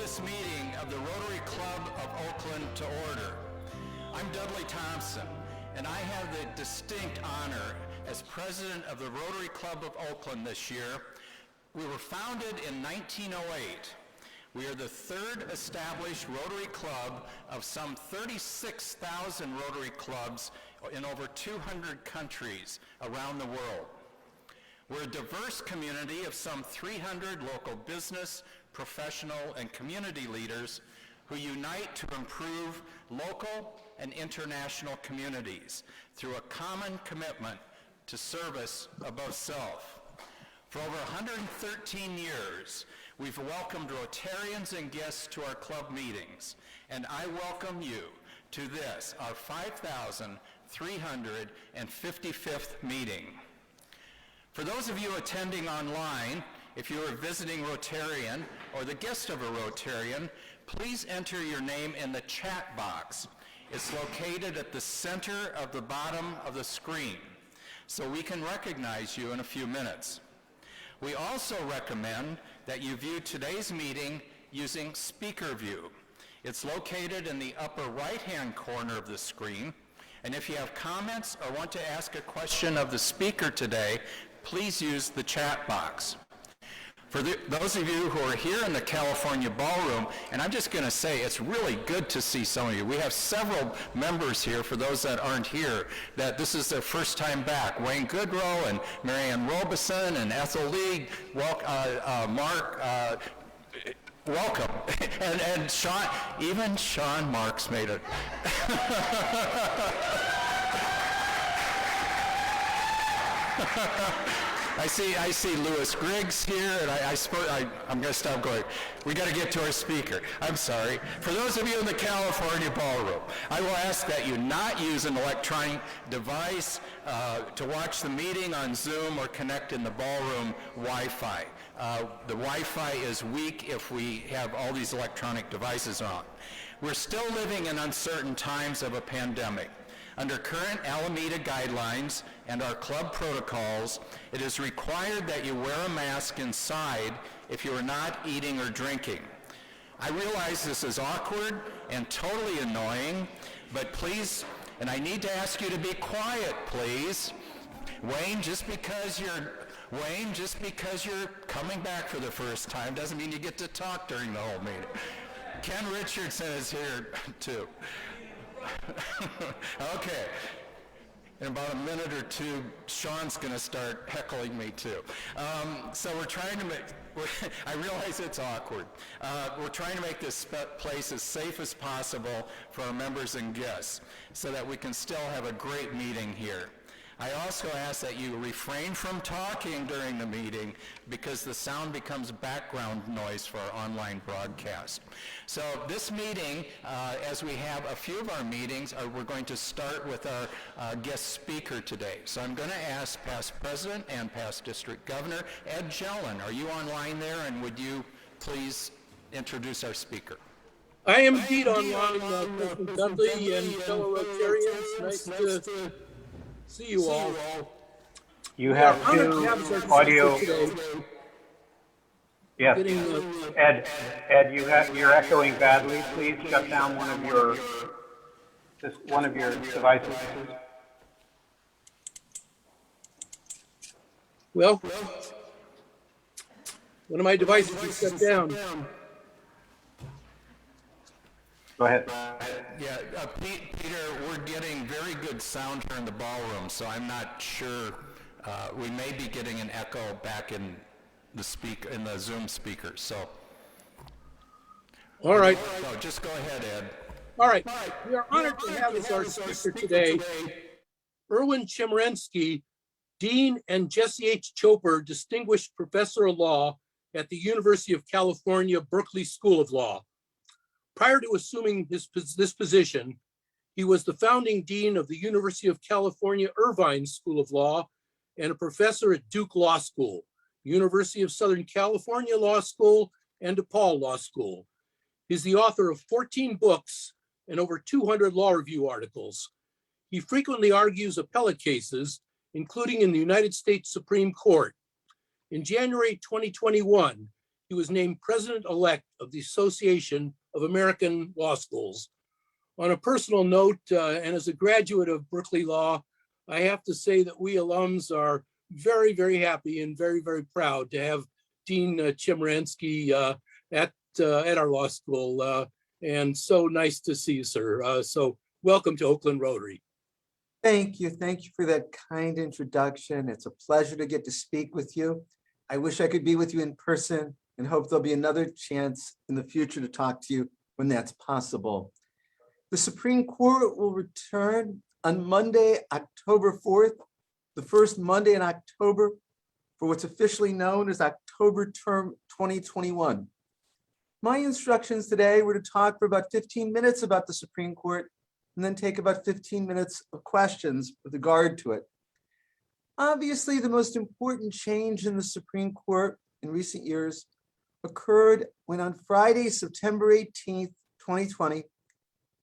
this meeting of the Rotary Club of Oakland to order. I'm Dudley Thompson, and I have the distinct honor as president of the Rotary Club of Oakland this year. We were founded in 1908. We are the third established Rotary Club of some 36,000 Rotary clubs in over 200 countries around the world. We're a diverse community of some 300 local business, professional, and community leaders who unite to improve local and international communities through a common commitment to service above self. For over 113 years, we've welcomed Rotarians and guests to our club meetings, and I welcome you to this, our 5,355th meeting. For those of you attending online, if you are visiting Rotarian or the guest of a Rotarian, please enter your name in the chat box. It's located at the center of the bottom of the screen, so we can recognize you in a few minutes. We also recommend that you view today's meeting using Speaker View. It's located in the upper right-hand corner of the screen, and if you have comments or want to ask a question of the speaker today, please use the chat box. For those of you who are here in the California Ballroom, and I'm just going to say it's really good to see some of you. We have several members here, for those that aren't here, that this is their first time back. Wayne Goodrow and Marianne Robeson and Ethel Lee, Mark, welcome. and Sean, even Sean Marks made it. I see Louis Griggs here, and I'm going to stop going. We got to get to our speaker. I'm sorry. For those of you in the California Ballroom, I will ask that you not use an electronic device to watch the meeting on Zoom or connect in the ballroom Wi-Fi. The Wi-Fi is weak if we have all these electronic devices on. We're still living in uncertain times of a pandemic. Under current Alameda guidelines and our club protocols, it is required that you wear a mask inside if you are not eating or drinking. I realize this is awkward and totally annoying, but please, and I need to ask you to be quiet, please. Wayne, just because you're coming back for the first time doesn't mean you get to talk during the whole meeting. Ken Richardson is here too. Okay, in about a minute or two, Sean's going to start heckling me too. So we're trying to make, I realize it's awkward. We're trying to make this place as safe as possible for our members and guests so that we can still have a great meeting here. I also ask that you refrain from talking during the meeting because the sound becomes background noise for our online broadcast. So this meeting, as we have a few of our meetings, we're going to start with our guest speaker today. So I'm going to ask past president and past district governor, Ed Jellen. Are you online there, and would you please introduce our speaker? I am indeed online, President Dudley and fellow Rotarians. Nice to see you all. You have two audio. Yes, Ed, you're echoing badly. Please shut down one of your devices. Well, one of my devices is shut down. Go ahead. Peter, we're getting very good sound here in the ballroom, so I'm not sure. We may be getting an echo back in the Zoom speaker. So. All right. So just go ahead, Ed. All right. We are honored to have as our speaker today Erwin Chemerinsky, Dean, and Jesse H. Choper, Distinguished Professor of Law at the University of California, Berkeley School of Law. Prior to assuming this position, he was the founding dean of the University of California, Irvine School of Law and a professor at Duke Law School, University of Southern California Law School, and DePaul Law School. He's the author of 14 books and over 200 law review articles. He frequently argues appellate cases, including in the United States Supreme Court. In January 2021, he was named president-elect of the Association of American Law Schools. On a personal note, and as a graduate of Berkeley Law, I have to say that we alums are very, very happy and very, very proud to have Dean Chemerinsky at our law school. And so nice to see you, sir. So welcome to Oakland Rotary. Thank you. Thank you for that kind introduction. It's a pleasure to get to speak with you. I wish I could be with you in person and hope there'll be another chance in the future to talk to you when that's possible. The Supreme Court will return on Monday, October 4th, the first Monday in October, for what's officially known as October Term 2021. My instructions today were to talk for about 15 minutes about the Supreme Court and then take about 15 minutes of questions with regard to it. Obviously, the most important change in the Supreme Court in recent years occurred when on Friday, September 18th, 2020,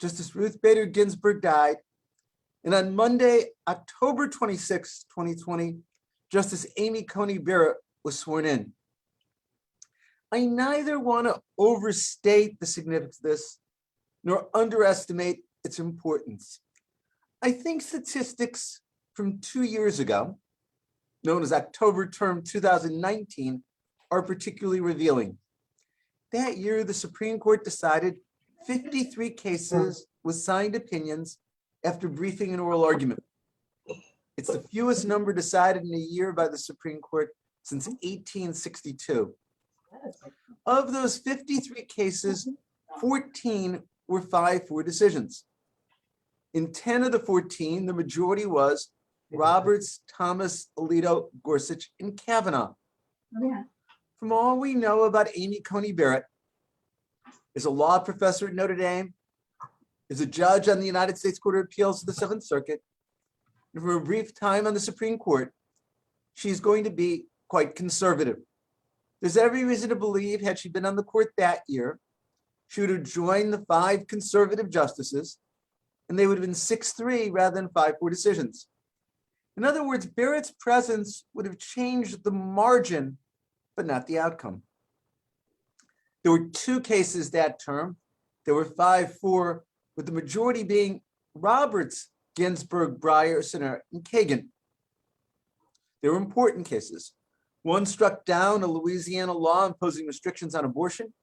Justice Ruth Bader Ginsburg died. And on Monday, October 26th, 2020, Justice Amy Coney Barrett was sworn in. I neither want to overstate the significance of this nor underestimate its importance. I think statistics from 2 years ago, known as October Term 2019, are particularly revealing. That year, the Supreme Court decided 53 cases with signed opinions after briefing and oral argument. It's the fewest number decided in a year by the Supreme Court since 1862. Of those 53 cases, 14 were 5-4 decisions. In 10 of the 14, the majority was Roberts, Thomas, Alito, Gorsuch, and Kavanaugh. From all we know about Amy Coney Barrett, is a law professor at Notre Dame, is a judge on the United States Court of Appeals to the Seventh Circuit, and for a brief time on the Supreme Court, she's going to be quite conservative. There's every reason to believe, had she been on the court that year, she would have joined the 5 conservative justices, and they would have been 6-3 rather than 5-4 decisions. In other words, Barrett's presence would have changed the margin, but not the outcome. There were 2 cases that term. There were 5-4, with the majority being Roberts, Ginsburg, Breyer, Sinner, and Kagan. They were important cases. One struck down a Louisiana law imposing restrictions on abortion.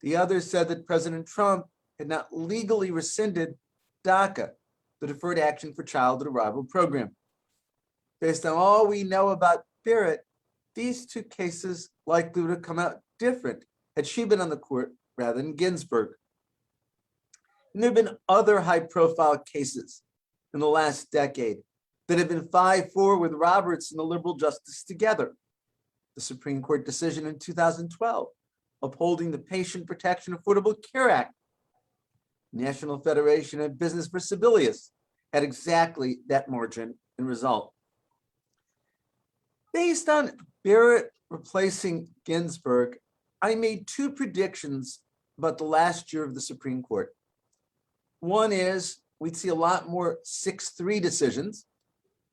The other said that President Trump had not legally rescinded DACA, the Deferred Action for Childhood Arrival program. Based on all we know about Barrett, these 2 cases likely would have come out different had she been on the court rather than Ginsburg. And there have been other high-profile cases in the last decade that have been 5-4 with Roberts and the liberal justice together. The Supreme Court decision in 2012, upholding the Patient Protection Affordable Care Act. National Federation of Business for Sebelius had exactly that margin and result. Based on Barrett replacing Ginsburg, I made 2 predictions about the last year of the Supreme Court. One is we'd see a lot more 6-3 decisions.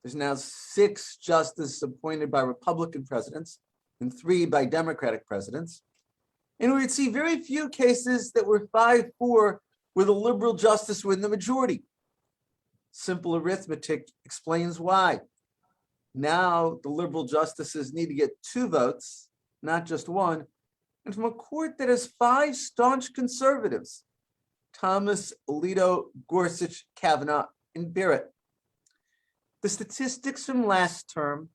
There's now 6 justices appointed by Republican presidents and 3 by Democratic presidents. And we'd see very few cases that were 5-4 where the liberal justice win the majority. Simple arithmetic explains why. Now the liberal justices need to get 2 votes, not just 1, and from a court that has 5 staunch conservatives, Thomas, Alito, Gorsuch, Kavanaugh, and Barrett. The statistics from last term,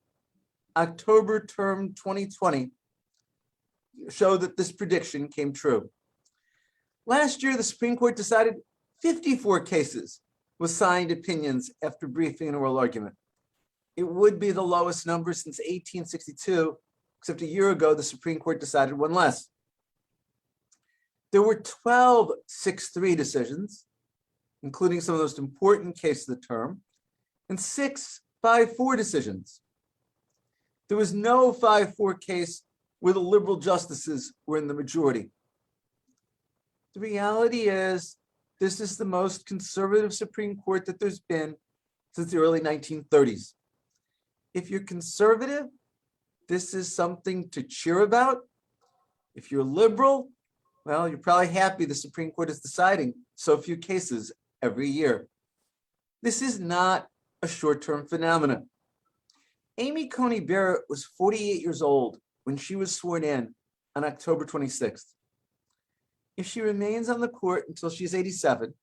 October term 2020, show that this prediction came true. Last year, the Supreme Court decided 54 cases with signed opinions after briefing and oral argument. It would be the lowest number since 1862, except a year ago, the Supreme Court decided 1 less. There were 12 6-3 decisions, including some of the most important cases of the term, and 6 5-4 decisions. There was no 5-4 case where the liberal justices were in the majority. The reality is, this is the most conservative Supreme Court that there's been since the early 1930s. If you're conservative, this is something to cheer about. If you're liberal, well, you're probably happy the Supreme Court is deciding so few cases every year. This is not a short-term phenomenon. Amy Coney Barrett was 48 years old when she was sworn in on October 26th. If she remains on the court until she's 87,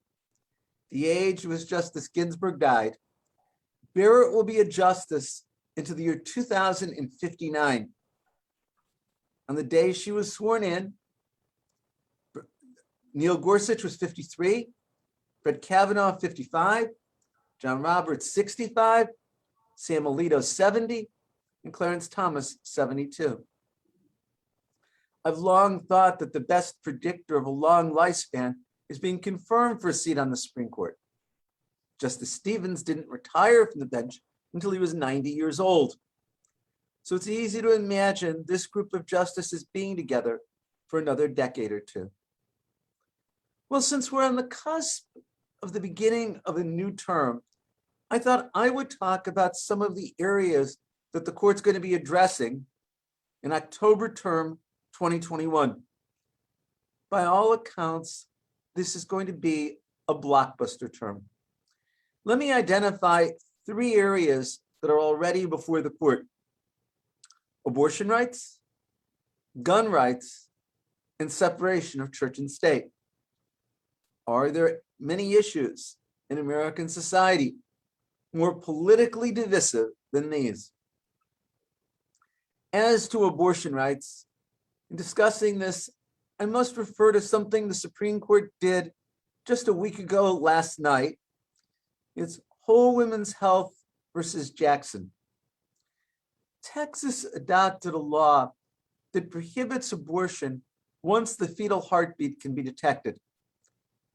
the age which Justice Ginsburg died, Barrett will be a justice into the year 2059. On the day she was sworn in, Neil Gorsuch was 53, Brett Kavanaugh 55, John Roberts 65, Sam Alito 70, and Clarence Thomas 72. I've long thought that the best predictor of a long lifespan is being confirmed for a seat on the Supreme Court. Justice Stevens didn't retire from the bench until he was 90 years old. So it's easy to imagine this group of justices being together for another decade or two. Well, since we're on the cusp of the beginning of a new term, I thought I would talk about some of the areas that the court's going to be addressing in October term 2021. By all accounts, this is going to be a blockbuster term. Let me identify 3 areas that are already before the court: abortion rights, gun rights, and separation of church and state. Are there many issues in American society more politically divisive than these? As to abortion rights, in discussing this, I must refer to something the Supreme Court did just a week ago last night. It's Whole Women's Health versus Jackson. Texas adopted a law that prohibits abortion once the fetal heartbeat can be detected.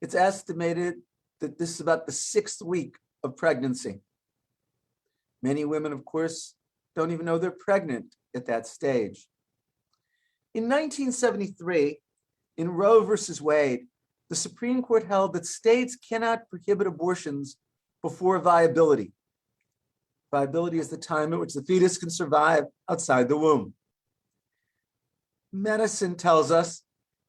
It's estimated that this is about the 6th week of pregnancy. Many women, of course, don't even know they're pregnant at that stage. In 1973, in Roe versus Wade, the Supreme Court held that states cannot prohibit abortions before viability. Viability is the time at which the fetus can survive outside the womb. Medicine tells us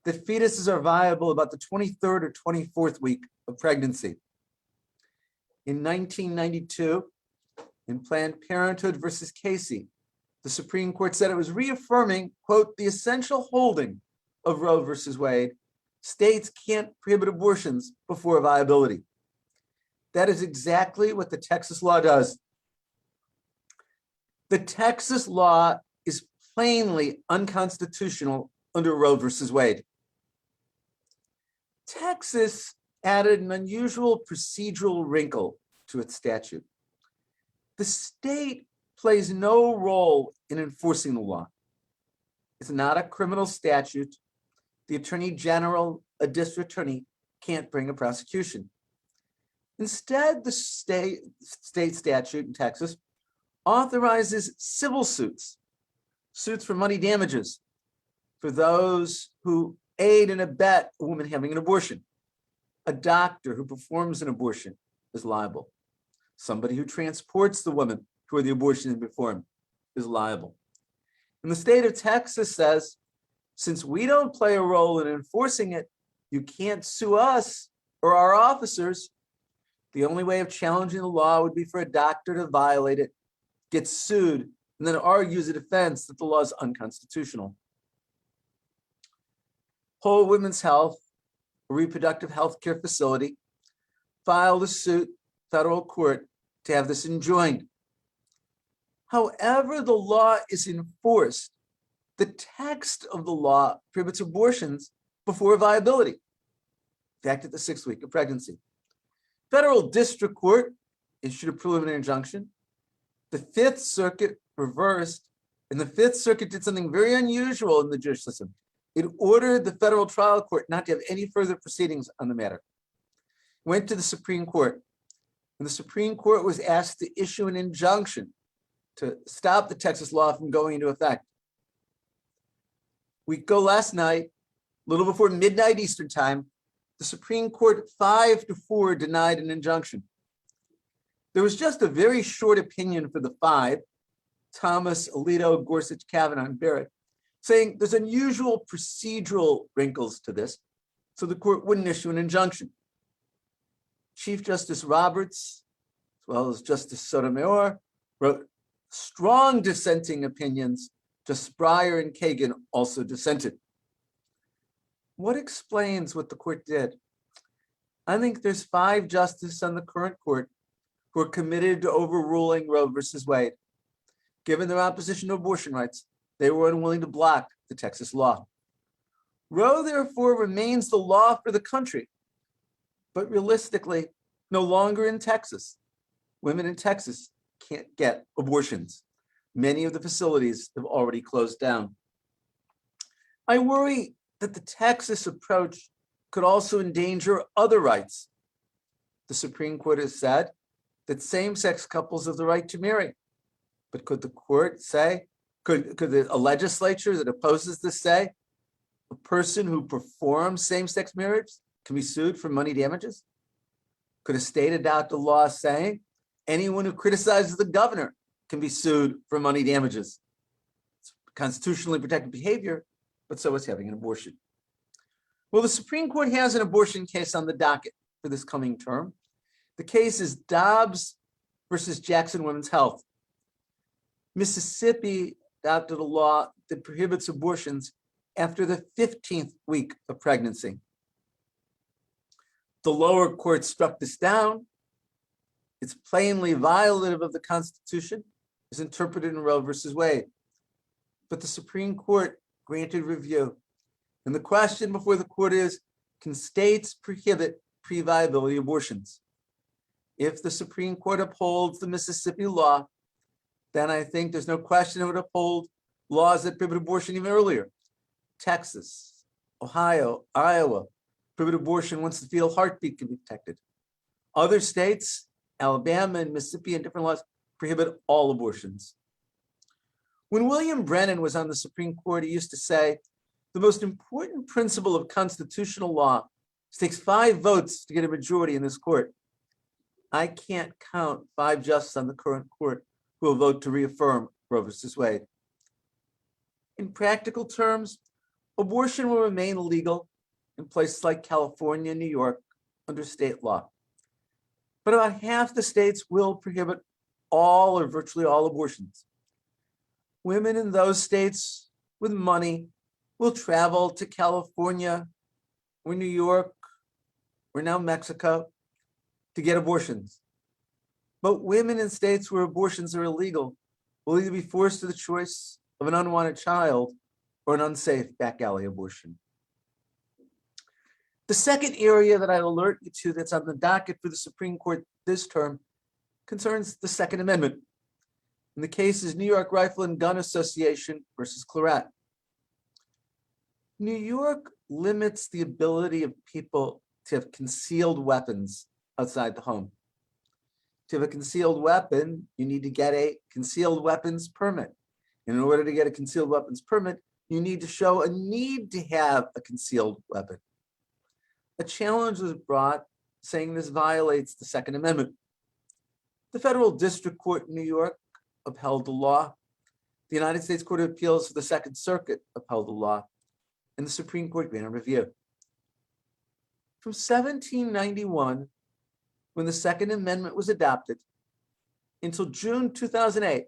that fetuses are viable about the 23rd or 24th week of pregnancy. In 1992, in Planned Parenthood versus Casey, the Supreme Court said it was reaffirming, quote, the essential holding of Roe versus Wade: states can't prohibit abortions before viability. That is exactly what the Texas law does. The Texas law is plainly unconstitutional under Roe versus Wade. Texas added an unusual procedural wrinkle to its statute. The state plays no role in enforcing the law. It's not a criminal statute. The attorney general, a district attorney, can't bring a prosecution. Instead, the state statute in Texas authorizes civil suits for money damages for those who aid and abet a woman having an abortion. A doctor who performs an abortion is liable. Somebody who transports the woman to where the abortion is performed is liable. And the state of Texas says, since we don't play a role in enforcing it, you can't sue us or our officers. The only way of challenging the law would be for a doctor to violate it, get sued, and then argues a defense that the law is unconstitutional. Whole Women's Health, a reproductive health care facility, filed a suit in federal court to have this enjoined. However the law is enforced, the text of the law prohibits abortions before viability, in fact, at the 6th week of pregnancy. Federal district court issued a preliminary injunction. The 5th Circuit reversed, and the 5th Circuit did something very unusual in the judicial system. It ordered the federal trial court not to have any further proceedings on the matter. Went to the Supreme Court, and the Supreme Court was asked to issue an injunction to stop the Texas law from going into effect. We go last night, a little before midnight Eastern time, the Supreme Court 5-4 denied an injunction. There was just a very short opinion for the 5, Thomas, Alito, Gorsuch, Kavanaugh, and Barrett. saying there's unusual procedural wrinkles to this, so the court wouldn't issue an injunction. Chief Justice Roberts, as well as Justice Sotomayor, wrote strong dissenting opinions. Justice Breyer and Kagan also dissented. What explains what the court did? I think there's 5 justices on the current court who are committed to overruling Roe versus Wade. Given their opposition to abortion rights, they were unwilling to block the Texas law. Roe, therefore, remains the law for the country, but realistically, no longer in Texas. Women in Texas can't get abortions. Many of the facilities have already closed down. I worry that the Texas approach could also endanger other rights. The Supreme Court has said that same-sex couples have the right to marry. But could the court say, could a legislature that opposes this say, a person who performs same-sex marriage can be sued for money damages? Could a state adopt a law saying anyone who criticizes the governor can be sued for money damages? It's constitutionally protected behavior, but so is having an abortion. Well, the Supreme Court has an abortion case on the docket for this coming term. The case is Dobbs versus Jackson Women's Health. Mississippi adopted a law that prohibits abortions after the 15th week of pregnancy. The lower court struck this down. It's plainly violative of the Constitution, as interpreted in Roe versus Wade. But the Supreme Court granted review. And the question before the court is, can states prohibit pre-viability abortions? If the Supreme Court upholds the Mississippi law, then I think there's no question it would uphold laws that prohibit abortion even earlier. Texas, Ohio, Iowa, prohibit abortion once the fetal heartbeat can be detected. Other states, Alabama and Mississippi, and different laws prohibit all abortions. When William Brennan was on the Supreme Court, he used to say, the most important principle of constitutional law is it takes 5 votes to get a majority in this court. I can't count 5 justices on the current court who will vote to reaffirm Roe versus Wade. In practical terms, abortion will remain illegal in places like California and New York under state law. But about half the states will prohibit all or virtually all abortions. Women in those states with money will travel to California or New York or now Mexico to get abortions. But women in states where abortions are illegal will either be forced to the choice of an unwanted child or an unsafe back alley abortion. The second area that I'd alert you to that's on the docket for the Supreme Court this term concerns the Second Amendment. And the case is New York Rifle and Gun Association versus Claret. New York limits the ability of people to have concealed weapons outside the home. To have a concealed weapon, you need to get a concealed weapons permit. And in order to get a concealed weapons permit, you need to show a need to have a concealed weapon. A challenge was brought saying this violates the Second Amendment. The Federal District Court in New York upheld the law. The United States Court of Appeals for the Second Circuit upheld the law, and the Supreme Court granted review. From 1791, when the Second Amendment was adopted, until June 2008,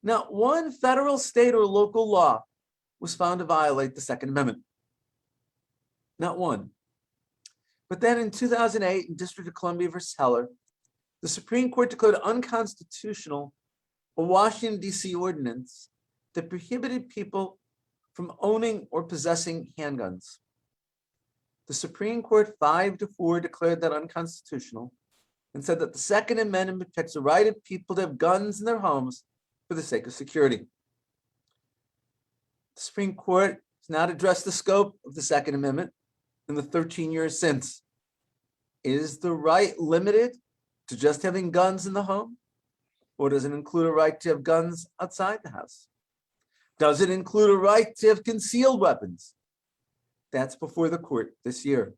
not one federal, state, or local law was found to violate the Second Amendment. Not one. But then in 2008, in District of Columbia versus Heller, the Supreme Court declared unconstitutional a Washington, D.C. ordinance that prohibited people from owning or possessing handguns. The Supreme Court 5-4 declared that unconstitutional and said that the Second Amendment protects the right of people to have guns in their homes for the sake of security. The Supreme Court has not addressed the scope of the Second Amendment in the 13 years since. Is the right limited to just having guns in the home? Or does it include a right to have guns outside the house? Does it include a right to have concealed weapons? That's before the court this year.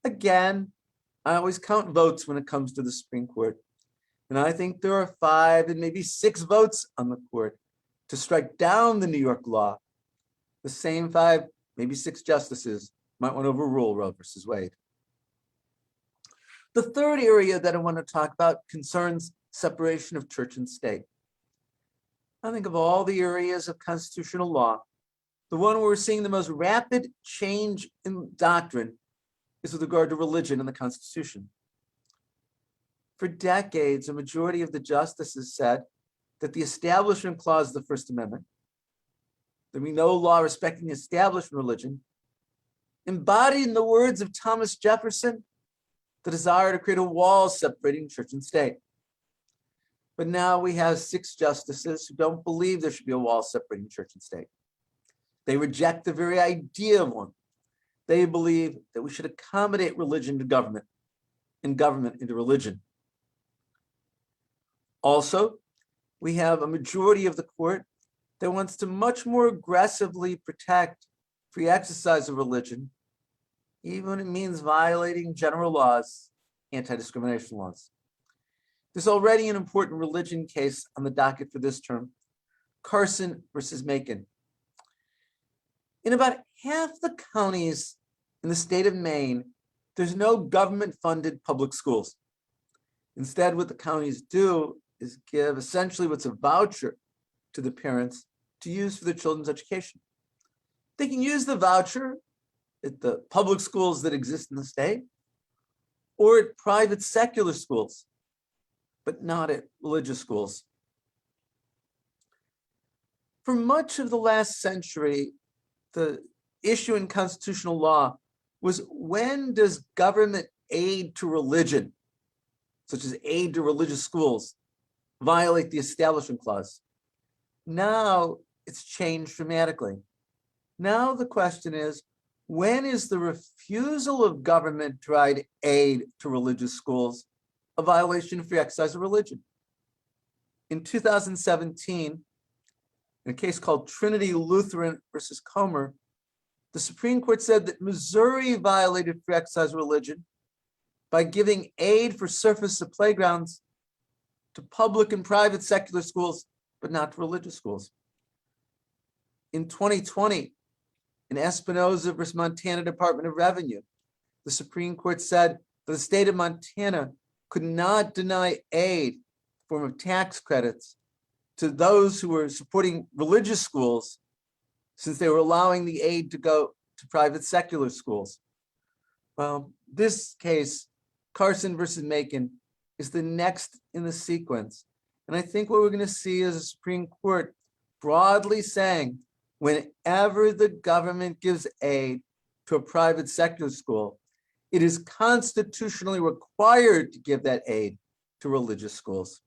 Again, I always count votes when it comes to the Supreme Court. And I think there are 5 and maybe 6 votes on the court to strike down the New York law The same 5, maybe 6 justices might want to overrule Roe versus Wade. The third area that I want to talk about concerns separation of church and state. I think of all the areas of constitutional law, the one where we're seeing the most rapid change in doctrine is with regard to religion in the Constitution. For decades, a majority of the justices said that the Establishment Clause of the First Amendment, there be no law respecting the establishment religion, embodied in the words of Thomas Jefferson, the desire to create a wall separating church and state. But now we have 6 justices who don't believe there should be a wall separating church and state. They reject the very idea of one. They believe that we should accommodate religion to government and government into religion. Also, we have a majority of the court that wants to much more aggressively protect free exercise of religion, even when it means violating general laws, anti-discrimination laws. There's already an important religion case on the docket for this term, Carson versus Macon. In about half the counties in the state of Maine, there's no government-funded public schools. Instead, what the counties do is give essentially what's a voucher to the parents to use for their children's education. They can use the voucher at the public schools that exist in the state or at private secular schools, but not at religious schools. For much of the last century, the issue in constitutional law was, when does government aid to religion, such as aid to religious schools, violate the Establishment Clause? Now it's changed dramatically. Now the question is, when is the refusal of government to provide aid to religious schools a violation of free exercise of religion? In 2017, in a case called Trinity Lutheran versus Comer, the Supreme Court said that Missouri violated free exercise of religion by giving aid for surface of playgrounds to public and private secular schools, but not to religious schools. In 2020, in Espinoza versus Montana Department of Revenue, the Supreme Court said that the state of Montana could not deny aid in the form of tax credits to those who were supporting religious schools, since they were allowing the aid to go to private secular schools. Well, this case, Carson versus Macon, is the next in the sequence. And I think what we're going to see is a Supreme Court broadly saying, whenever the government gives aid to a private secular school, it is constitutionally required to give that aid to religious schools.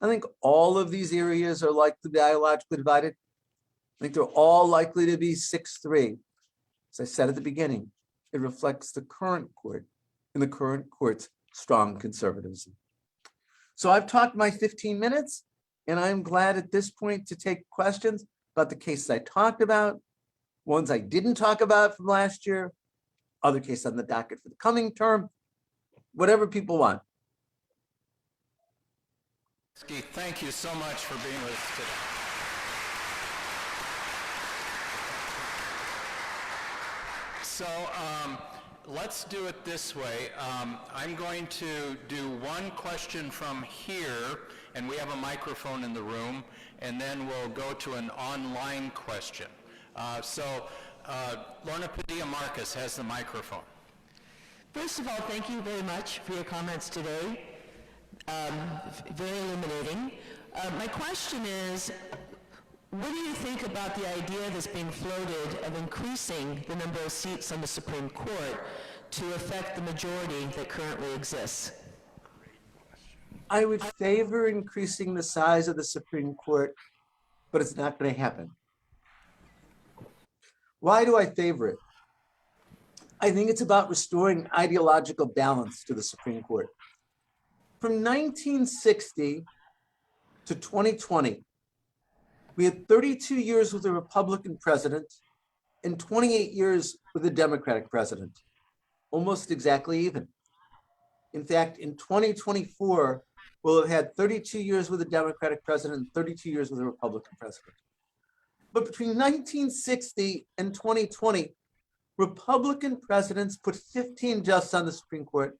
I think all of these areas are likely to be ideologically divided. I think they're all likely to be 6-3. As I said at the beginning, it reflects the current court and the current court's strong conservatism. So I've talked my 15 minutes, and I'm glad at this point to take questions about the cases I talked about, ones I didn't talk about from last year, other cases on the docket for the coming term, whatever people want. Thank you so much for being with us today. So let's do it this way. I'm going to do one question from here, and we have a microphone in the room, and then we'll go to an online question. Lorna Padilla-Marcus has the microphone. First of all, thank you very much for your comments today. Very illuminating. My question is, what do you think about the idea that's being floated of increasing the number of seats on the Supreme Court to affect the majority that currently exists? I would favor increasing the size of the Supreme Court, but it's not going to happen. Why do I favor it? I think it's about restoring ideological balance to the Supreme Court. From 1960 to 2020, we had 32 years with a Republican president and 28 years with a Democratic president, almost exactly even. In fact, in 2024, we'll have had 32 years with a Democratic president and 32 years with a Republican president. But between 1960 and 2020, Republican presidents put 15 justices on the Supreme Court,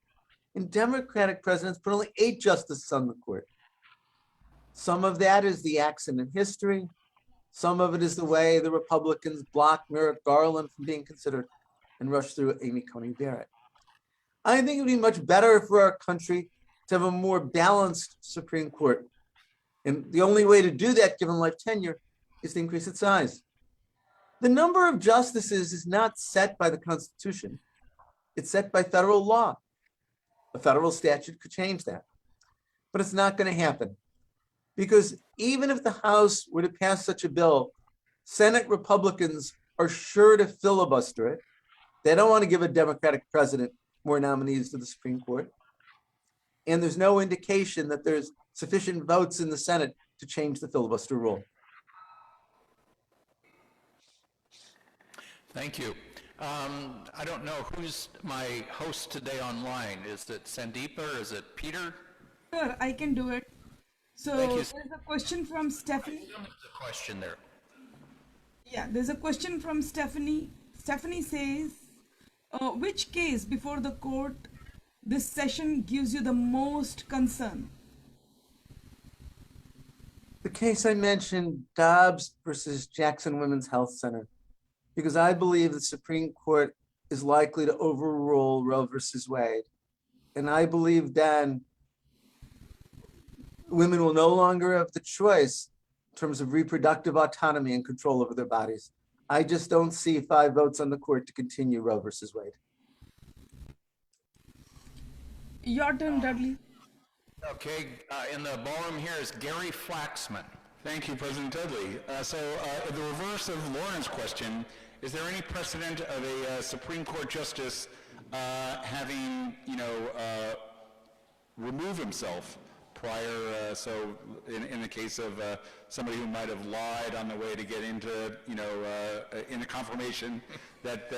and Democratic presidents put only 8 justices on the court. Some of that is the accident in history. Some of it is the way the Republicans blocked Merrick Garland from being considered and rushed through Amy Coney Barrett. I think it would be much better for our country to have a more balanced Supreme Court. And the only way to do that, given life tenure, is to increase its size. The number of justices is not set by the Constitution. It's set by federal law. A federal statute could change that. But it's not going to happen. Because even if the House were to pass such a bill, Senate Republicans are sure to filibuster it. They don't want to give a Democratic president more nominees to the Supreme Court. And there's no indication that there's sufficient votes in the Senate to change the filibuster rule. Thank you. I don't know who's my host today online. Is it Sandeepa or is it Peter? Sure, I can do it. So Thank you. there's a question from Stephanie. There's a question there. Yeah, there's a question from Stephanie. Stephanie says, which case before the court this session gives you the most concern? The case I mentioned, Dobbs versus Jackson Women's Health Center, because I believe the Supreme Court is likely to overrule Roe versus Wade. And I believe then women will no longer have the choice in terms of reproductive autonomy and control over their bodies. I just don't see 5 votes on the court to continue Roe versus Wade. Your turn, Dudley. Okay, in the ballroom here is Gary Flaxman. Thank you, President Dudley. In the reverse of Lauren's question, is there any precedent of a Supreme Court justice having, remove himself prior? In the case of somebody who might have lied on the way to get into, in the confirmation, that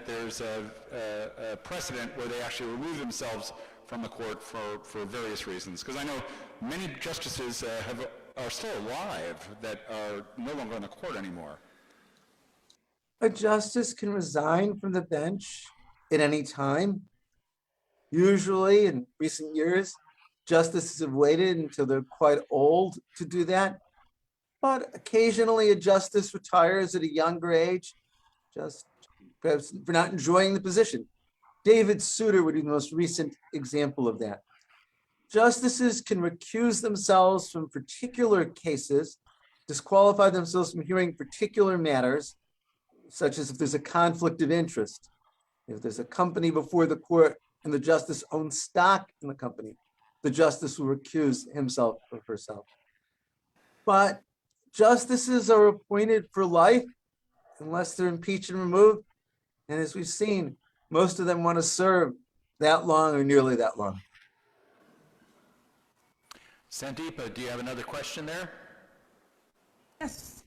there's a precedent where they actually remove themselves from the court for various reasons. Because I know many justices are still alive that are no longer on the court anymore. A justice can resign from the bench at any time. Usually, in recent years, justices have waited until they're quite old to do that. But occasionally a justice retires at a younger age, just perhaps for not enjoying the position. David Souter would be the most recent example of that. Justices can recuse themselves from particular cases, disqualify themselves from hearing particular matters, such as if there's a conflict of interest. If there's a company before the court and the justice owns stock in the company, the justice will recuse himself or herself. But justices are appointed for life unless they're impeached and removed. And as we've seen, most of them want to serve that long or nearly that long. Sandeepa, do you have another question there?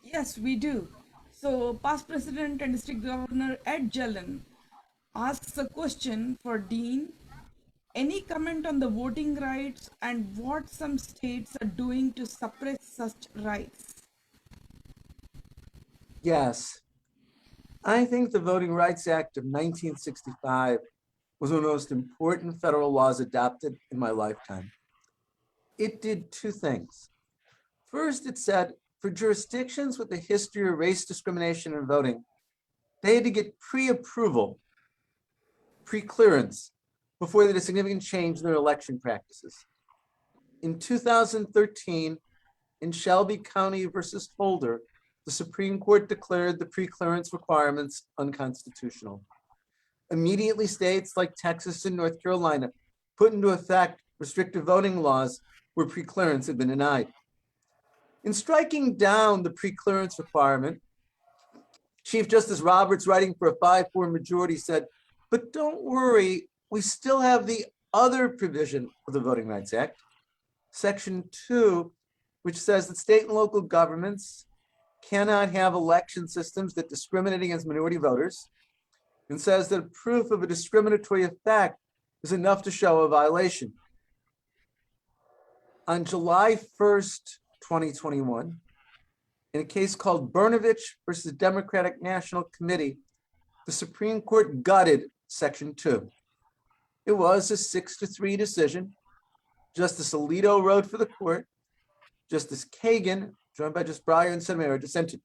Yes, we do. So past President and District Governor Ed Jellen asks a question for Dean. Any comment on the voting rights and what some states are doing to suppress such rights? Yes. I think the Voting Rights Act of 1965 was one of the most important federal laws adopted in my lifetime. It did 2 things. First, it said for jurisdictions with a history of race discrimination in voting, they had to get pre-approval, pre-clearance, before they did a significant change in their election practices. In 2013, in Shelby County versus Holder, the Supreme Court declared the pre-clearance requirements unconstitutional. Immediately, states like Texas and North Carolina put into effect restrictive voting laws where pre-clearance had been denied. In striking down the pre-clearance requirement, Chief Justice Roberts, writing for a 5-4 majority, said, but don't worry, we still have the other provision of the Voting Rights Act, Section 2, which says that state and local governments cannot have election systems that discriminate against minority voters, and says that proof of a discriminatory effect is enough to show a violation. On July 1st, 2021, In a case called Brnovich versus Democratic National Committee, the Supreme Court gutted Section 2. It was a 6-3 decision. Justice Alito wrote for the court. Justice Kagan, joined by Justice Breyer and Sotomayor, dissented.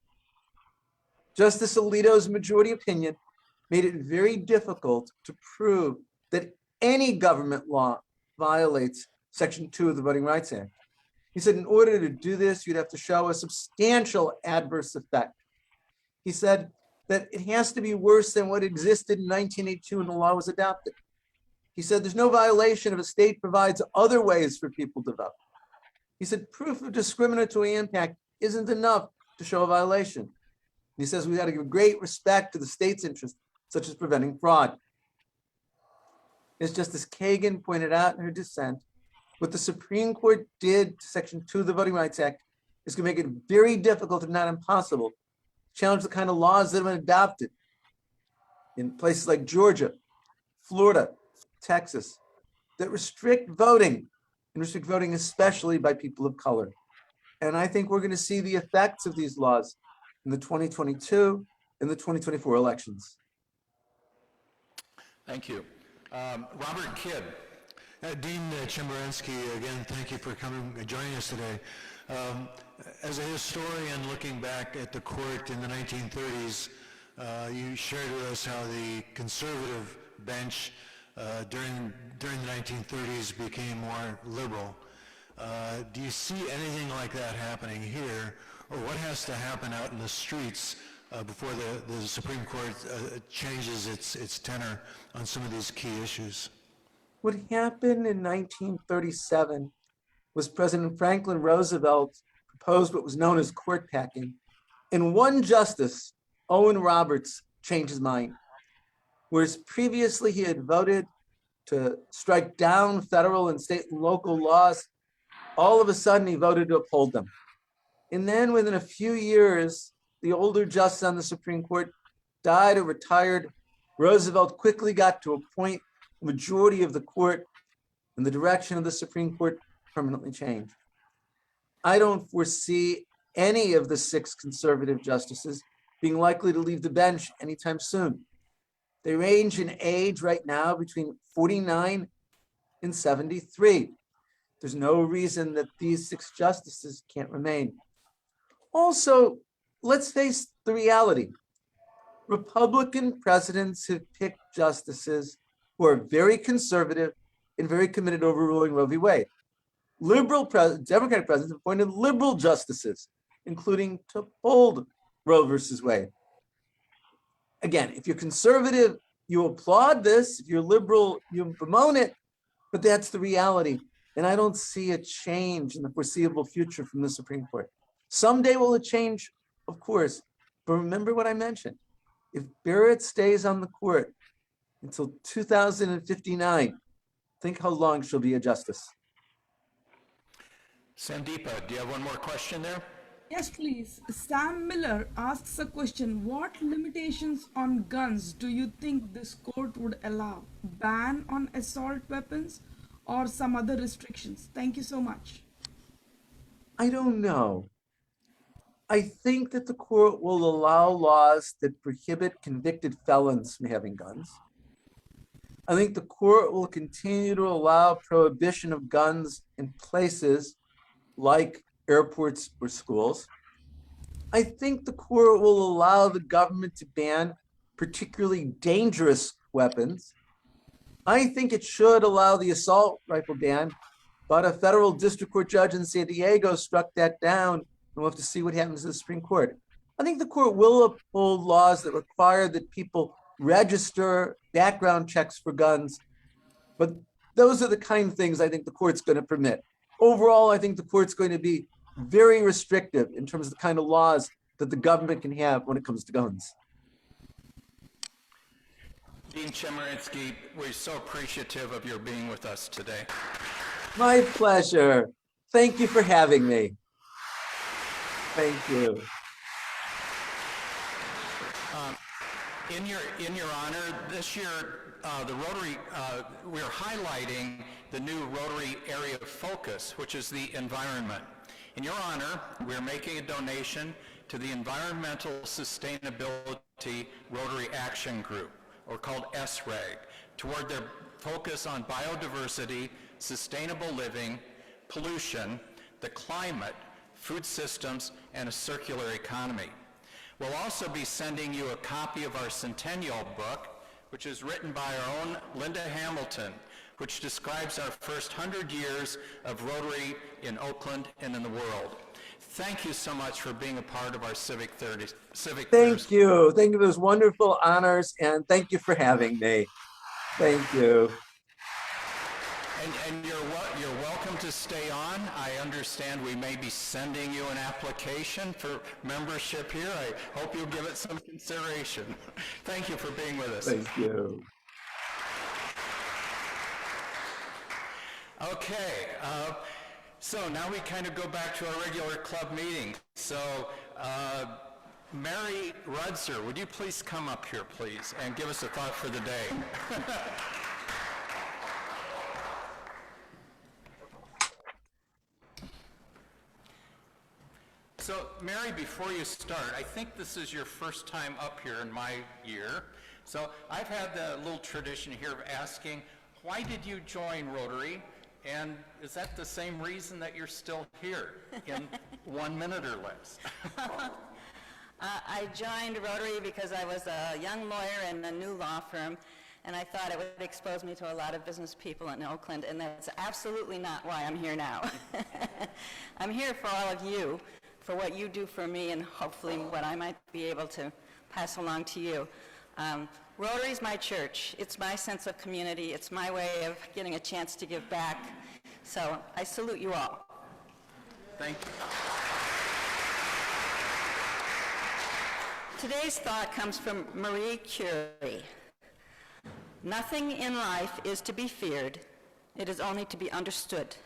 Justice Alito's majority opinion made it very difficult to prove that any government law violates Section 2 of the Voting Rights Act. He said, in order to do this, you'd have to show a substantial adverse effect. He said that it has to be worse than what existed in 1982 when the law was adopted. He said there's no violation if a state provides other ways for people to vote. He said proof of discriminatory impact isn't enough to show a violation. He says we got to give great respect to the state's interest, such as preventing fraud. As Justice Kagan pointed out in her dissent, what the Supreme Court did to Section 2 of the Voting Rights Act is going to make it very difficult, if not impossible, to challenge the kind of laws that have been adopted in places like Georgia, Florida, Texas, that restrict voting, and restrict voting especially by people of color. And I think we're going to see the effects of these laws in the 2022 and the 2024 elections. Thank you. Robert Kidd. Dean Chemerinsky, again, thank you for coming and joining us today. As a historian looking back at the court in the 1930s, you shared with us how the conservative bench during the 1930s became more liberal. Do you see anything like that happening here, or what has to happen out in the streets before the Supreme Court changes its tenor on some of these key issues? What happened in 1937 was President Franklin Roosevelt proposed what was known as court packing, and one justice, Owen Roberts, changed his mind. Whereas previously he had voted to strike down federal and state and local laws, all of a sudden he voted to uphold them. And then within a few years, the older justice on the Supreme Court died or retired. Roosevelt quickly got to appoint the majority of the court, and the direction of the Supreme Court permanently changed. I don't foresee any of the 6 conservative justices being likely to leave the bench anytime soon. They range in age right now between 49 and 73. There's no reason that these 6 justices can't remain. Also, let's face the reality. Republican presidents have picked justices who are very conservative and very committed to overruling Roe v. Wade. Democratic presidents have appointed liberal justices, including to uphold Roe versus Wade. Again, if you're conservative, you applaud this. If you're liberal, you bemoan it. But that's the reality. And I don't see a change in the foreseeable future from the Supreme Court. Someday will it change? Of course. But remember what I mentioned. If Barrett stays on the court until 2059, think how long she'll be a justice. Sandeepa, do you have one more question there? Yes, please. Sam Miller asks a question. What limitations on guns do you think this court would allow? Ban on assault weapons or some other restrictions? Thank you so much. I don't know. I think that the court will allow laws that prohibit convicted felons from having guns. I think the court will continue to allow prohibition of guns in places like airports or schools. I think the court will allow the government to ban particularly dangerous weapons. I think it should allow the assault rifle ban, but a federal district court judge in San Diego struck that down, and we'll have to see what happens to the Supreme Court. I think the court will uphold laws that require that people register background checks for guns, but those are the kind of things I think the court's going to permit. Overall, I think the court's going to be very restrictive in terms of the kind of laws that the government can have when it comes to guns. Dean Chemerinsky, we're so appreciative of your being with us today. My pleasure. Thank you for having me. Thank you. In your honor, this year, the Rotary, we're highlighting the new Rotary area of focus, which is the environment. In your honor, we're making a donation to the Environmental Sustainability Rotary Action Group, or called SRAG, toward their focus on biodiversity, sustainable living, pollution, the climate, food systems, and a circular economy. We'll also be sending you a copy of our Centennial book, which is written by our own Linda Hamilton, which describes our first 100 years of Rotary in Oakland and in the world. Thank you so much for being a part of our Civic Thursday. Thank you. Thank you for those wonderful honors, and thank you for having me. Thank you. And you're welcome to stay on. I understand we may be sending you an application for membership here. I hope you'll give it some consideration. Thank you for being with us. Thank you. Okay, so now we kind of go back to our regular club meeting. So, Mary Rudser, would you please come up here, please, and give us a thought for the day? So, Mary, before you start, I think this is your first time up here in my year. So, I've had the little tradition here of asking, why did you join Rotary? And is that the same reason that you're still here in 1 minute or less? I joined Rotary because I was a young lawyer in a new law firm, and I thought it would expose me to a lot of business people in Oakland, and that's absolutely not why I'm here now. I'm here for all of you, for what you do for me, and hopefully what I might be able to pass along to you. Rotary's my church. It's my sense of community. It's my way of getting a chance to give back. So I salute you all. Thank you. Today's thought comes from Marie Curie. Nothing in life is to be feared. It is only to be understood.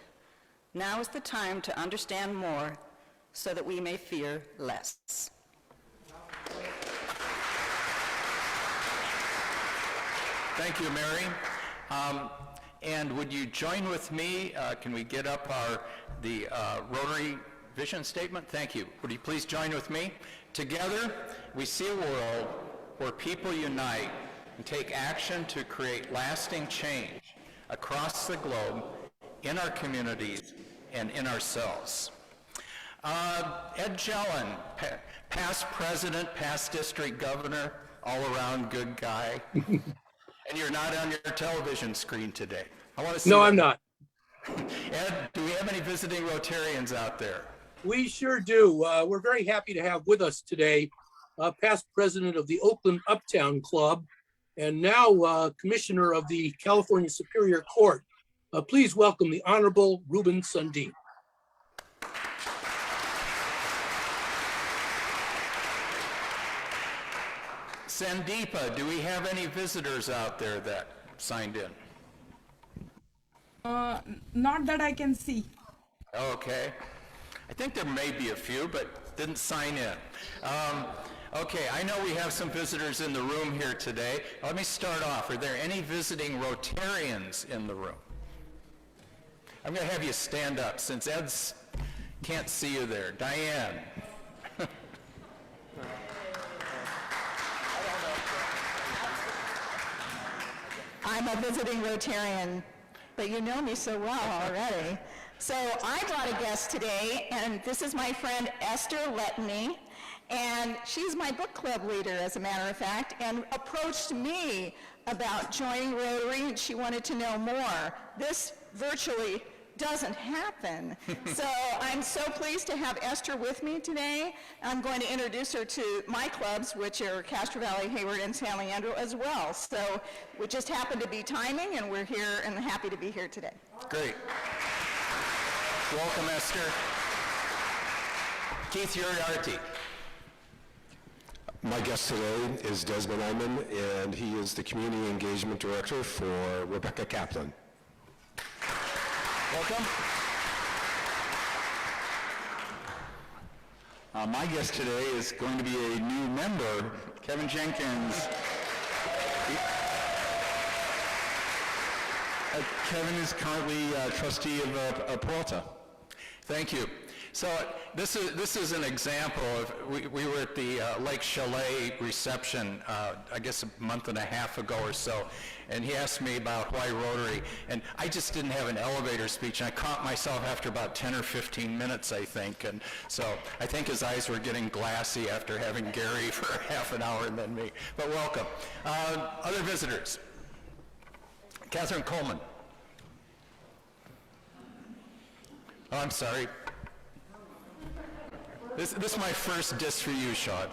Now is the time to understand more so that we may fear less. Thank you, Mary. And would you join with me? Can we get up the Rotary vision statement? Thank you. Would you please join with me? Together, we see a world where people unite and take action to create lasting change across the globe, in our communities, and in ourselves. Ed Jellen, past president, past district governor, all around good guy. And you're not on your television screen today. I want to see. No, I'm not. Ed, do we have any visiting Rotarians out there? We sure do. We're very happy to have with us today past president of the Oakland Uptown Club and now commissioner of the California Superior Court. Please welcome the Honorable Ruben Sundin. Sandeepa, do we have any visitors out there that signed in? Not that I can see. Okay. I think there may be a few, but didn't sign in. Okay, I know we have some visitors in the room here today. Let me start off. Are there any visiting Rotarians in the room? I'm going to have you stand up since Ed can't see you there. Diane. I'm a visiting Rotarian, but you know me so well already. So I brought a guest today, and this is my friend Esther Lettany, and she's my book club leader, as a matter of fact, and approached me about joining Rotary, and she wanted to know more. This virtually doesn't happen. So I'm so pleased to have Esther with me today. I'm going to introduce her to my clubs, which are Castro Valley, Hayward, and San Leandro as well. So we just happened to be timing, and we're here and happy to be here today. Great. Welcome, Esther. Keith Uriarty. My guest today is Desmond Ullman, and he is the Community Engagement Director for Rebecca Kaplan. Welcome. My guest today is going to be a new member, Kevin Jenkins. Kevin is currently trustee of Peralta. Thank you. So this is an example of, we were at the Lake Chalet reception, I guess a month and a half ago or so, and he asked me about why Rotary, and I just didn't have an elevator speech, and I caught myself after about 10 or 15 minutes, I think, and so I think his eyes were getting glassy after having Gary for half an hour and then me. But welcome. Other visitors? Catherine Coleman. Oh, I'm sorry. This is my first diss for you, Sean.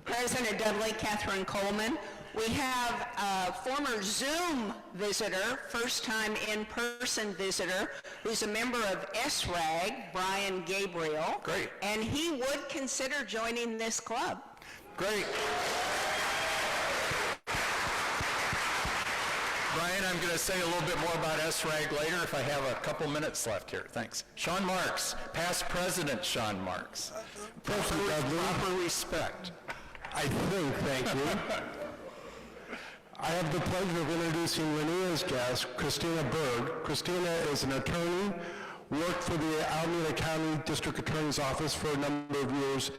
President Dudley, Catherine Coleman. We have a former Zoom visitor, first-time in-person visitor, who's a member of SRAG, Brian Gabriel. Great. And he would consider joining this club. Great. Brian, I'm going to say a little bit more about SRAG later if I have a couple minutes left here. Thanks. Sean Marks, past president Sean Marks. Proper respect. I think, thank you. I have the pleasure of introducing Renia's guest, Christina Berg. Christina is an attorney, worked for the Alameda County District Attorney's Office for a number of years,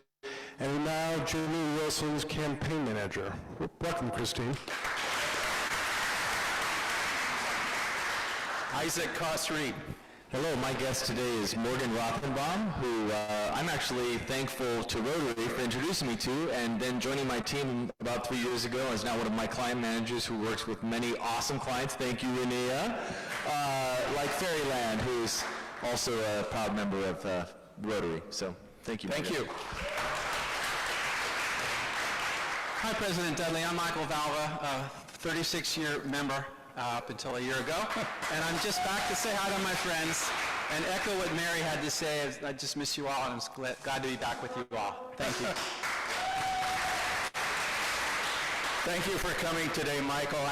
and is now Jimmie Wilson's campaign manager. Welcome, Christine. Isaac Koss-Reed. Hello, my guest today is Morgan Rothenbaum, who I'm actually thankful to Rotary for introducing me to, and then joining my team about 3 years ago, is now one of my client managers who works with many awesome clients. Thank you, Renia. Like Fairyland, who's also a proud member of Rotary. So, thank you. Thank you. Hi, President Dudley. I'm Michael Valva, a 36-year member up until a year ago. And I'm just back to say hi to my friends and echo what Mary had to say. I just miss you all, and I'm glad to be back with you all. Thank you. Thank you for coming today, Michael.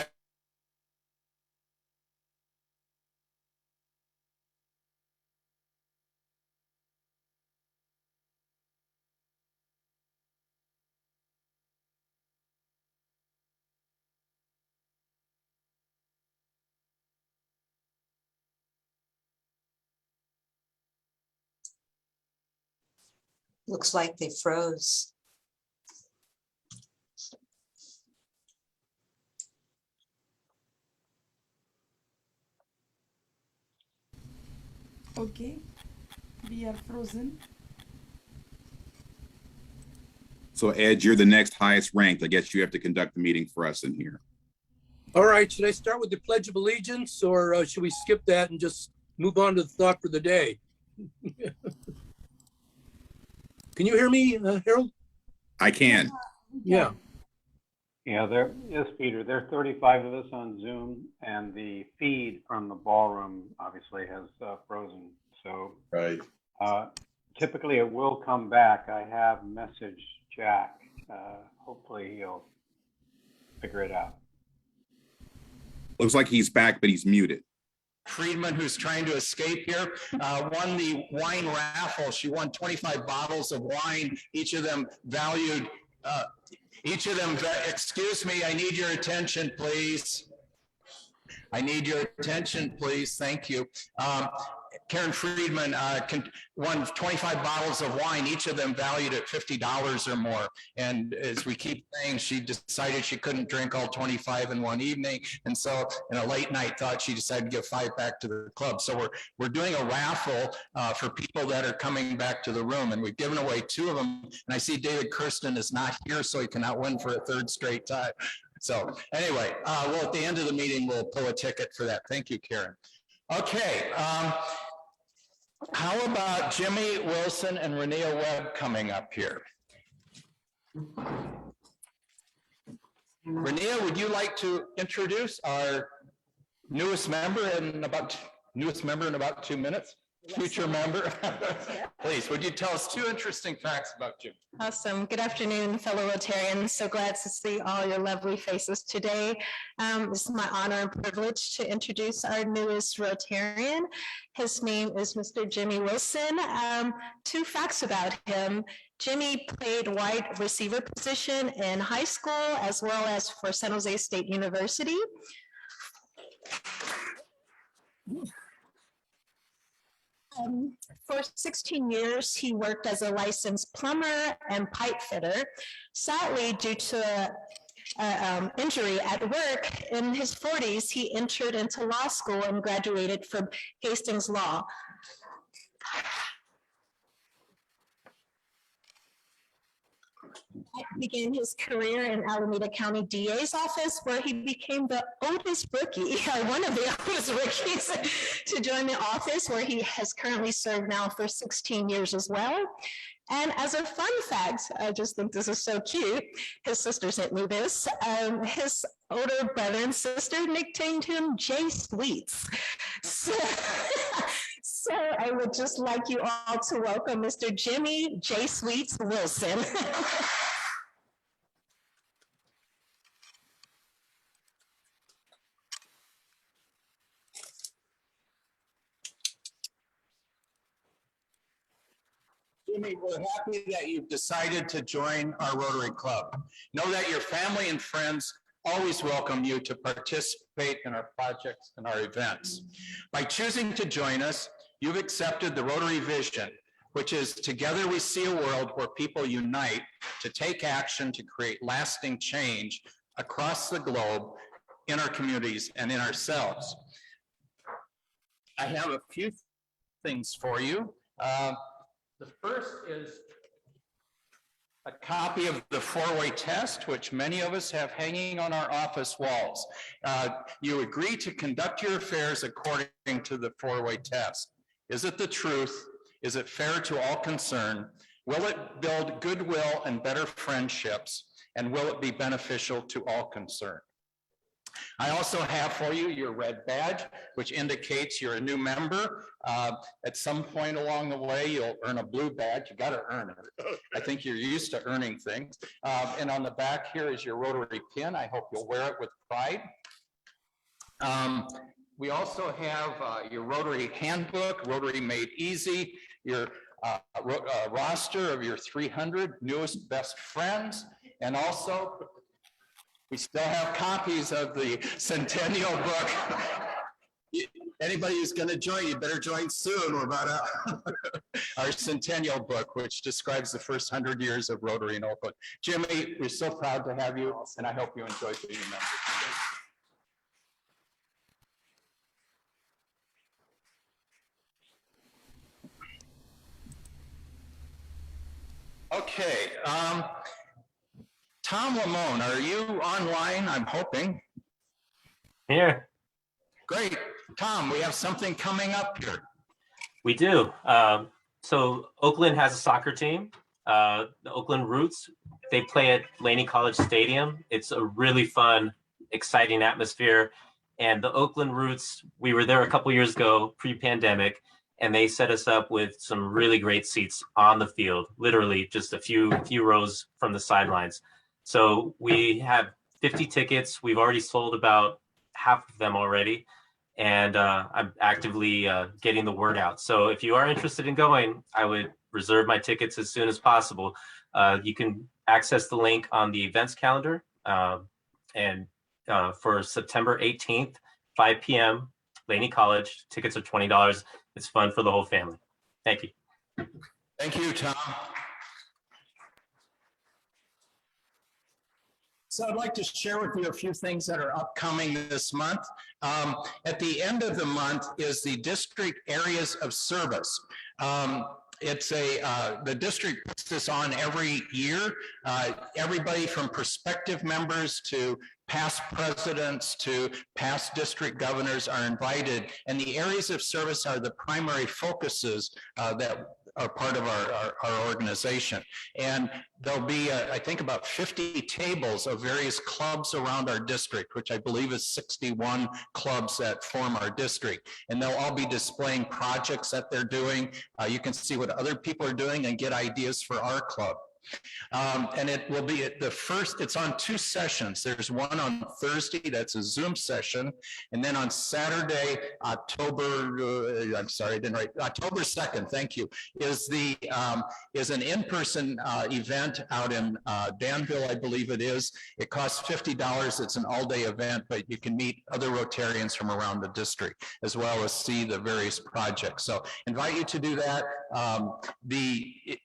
Looks like they froze. Okay, we are frozen. So Ed, you're the next highest ranked. I guess you have to conduct the meeting for us in here. All right, should I start with the Pledge of Allegiance, or should we skip that and just move on to the thought for the day? Can you hear me, Harold? I can. Yeah. Yeah, yes, Peter, there are 35 of us on Zoom, and the feed from the ballroom obviously has frozen. So right. Typically it will come back. I have messaged Jack. Hopefully he'll figure it out. Looks like he's back, but he's muted. Friedman, who's trying to escape here, won the wine raffle. She won 25 bottles of wine, each of them valued, excuse me, I need your attention, please. I need your attention, please. Thank you. Karen Friedman won 25 bottles of wine, each of them valued at $50 or more. And as we keep saying, she decided she couldn't drink all 25 in one evening. And so in a late night thought, she decided to give 5 back to the club. So we're doing a raffle for people that are coming back to the room. And we've given away 2 of them. And I see David Kirsten is not here, so he cannot win for a 3rd straight time. So anyway, well, at the end of the meeting, we'll pull a ticket for that. Thank you, Karen. Okay. How about Jimmie Wilson and Renia Webb coming up here? Renia, would you like to introduce our newest member in about 2 minutes? Yes. Future member. Please, would you tell us 2 interesting facts about you? Awesome. Good afternoon, fellow Rotarians. So glad to see all your lovely faces today. This is my honor and privilege to introduce our newest Rotarian. His name is Mr. Jimmie Wilson. 2 facts about him. Jimmie played wide receiver position in high school as well as for San Jose State University. For 16 years, he worked as a licensed plumber and pipe fitter. Sadly, due to injury at work in his 40s, he entered into law school and graduated from Hastings Law. He began his career in Alameda County DA's office, where he became the oldest rookie, one of the oldest rookies to join the office, where he has currently served now for 16 years as well. And as a fun fact, I just think this is so cute, his sister sent me this, his older brother and sister nicknamed him J Sweets. So I would just like you all to welcome Mr. Jimmie J Sweets Wilson. Jimmie, we're happy that you've decided to join our Rotary Club. Know that your family and friends always welcome you to participate in our projects and our events. By choosing to join us, you've accepted the Rotary vision, which is together we see a world where people unite to take action to create lasting change across the globe in our communities and in ourselves. I have a few things for you. The first is a copy of the FourWay Test, which many of us have hanging on our office walls. You agree to conduct your affairs according to the FourWay Test. Is it the truth? Is it fair to all concerned? Will it build goodwill and better friendships? And will it be beneficial to all concerned? I also have for you your red badge, which indicates you're a new member. At some point along the way, you'll earn a blue badge. You got to earn it. I think you're used to earning things. And on the back here is your Rotary pin. I hope you'll wear it with pride. We also have your Rotary handbook, Rotary Made Easy, your roster of your 300 newest best friends, and also we still have copies of the Centennial book. Anybody who's going to join, you better join soon. We're about our Centennial book, which describes the first 100 years of Rotary in Oakland. Jimmie, we're so proud to have you, and I hope you enjoy being a member. Okay. Tom Lamone, are you online? I'm hoping. Here. Great. Tom, we have something coming up here. We do. So Oakland has a soccer team, the Oakland Roots. They play at Laney College Stadium. It's a really fun, exciting atmosphere. And the Oakland Roots, we were there a couple years ago, pre-pandemic, and they set us up with some really great seats on the field, literally just a few rows from the sidelines. So we have 50 tickets. We've already sold about half of them already. And I'm actively getting the word out. So if you are interested in going, I would reserve my tickets as soon as possible. You can access the link on the events calendar. And for September 18th, 5 p.m., Laney College. Tickets are $20. It's fun for the whole family. Thank you. Thank you, Tom. So I'd like to share with you a few things that are upcoming this month. At the end of the month is the district areas of service. The district puts this on every year. Everybody from prospective members to past presidents to past district governors are invited, and the areas of service are the primary focuses that are part of our organization. And there'll be, I think, about 50 tables of various clubs around our district, which I believe is 61 clubs that form our district. And they'll all be displaying projects that they're doing. You can see what other people are doing and get ideas for our club. And it will be at the first, it's on 2 sessions. There's one on Thursday, that's a Zoom session. And then on Saturday, October 2nd, thank you, is an in-person event out in Danville, I believe it is. It costs $50. It's an all-day event, but you can meet other Rotarians from around the district, as well as see the various projects. So invite you to do that.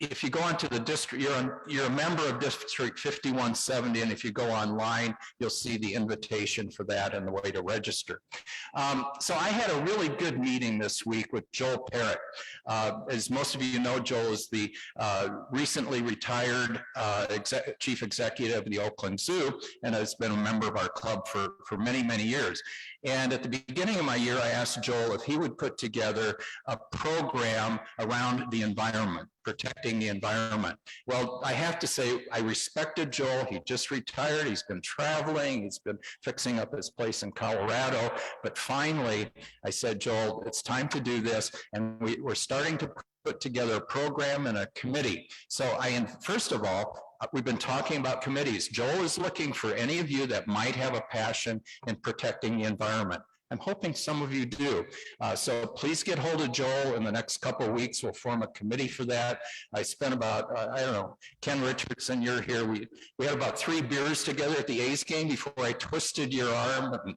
If you go onto the district, you're a member of District 5170, and if you go online, you'll see the invitation for that and the way to register. So I had a really good meeting this week with Joel Parrott. As most of you know, Joel is the recently retired chief executive of the Oakland Zoo, and has been a member of our club for many, many years. And at the beginning of my year, I asked Joel if he would put together a program around the environment, protecting the environment. Well, I have to say, I respected Joel. He just retired. He's been traveling. He's been fixing up his place in Colorado. But finally, I said, Joel, it's time to do this. And we're starting to put together a program and a committee. So first of all, we've been talking about committees. Joel is looking for any of you that might have a passion in protecting the environment. I'm hoping some of you do. So please get hold of Joel in the next couple of weeks. We'll form a committee for that. I spent about, I don't know, Ken Richardson, you're here. We had about 3 beers together at the A's game before I twisted your arm.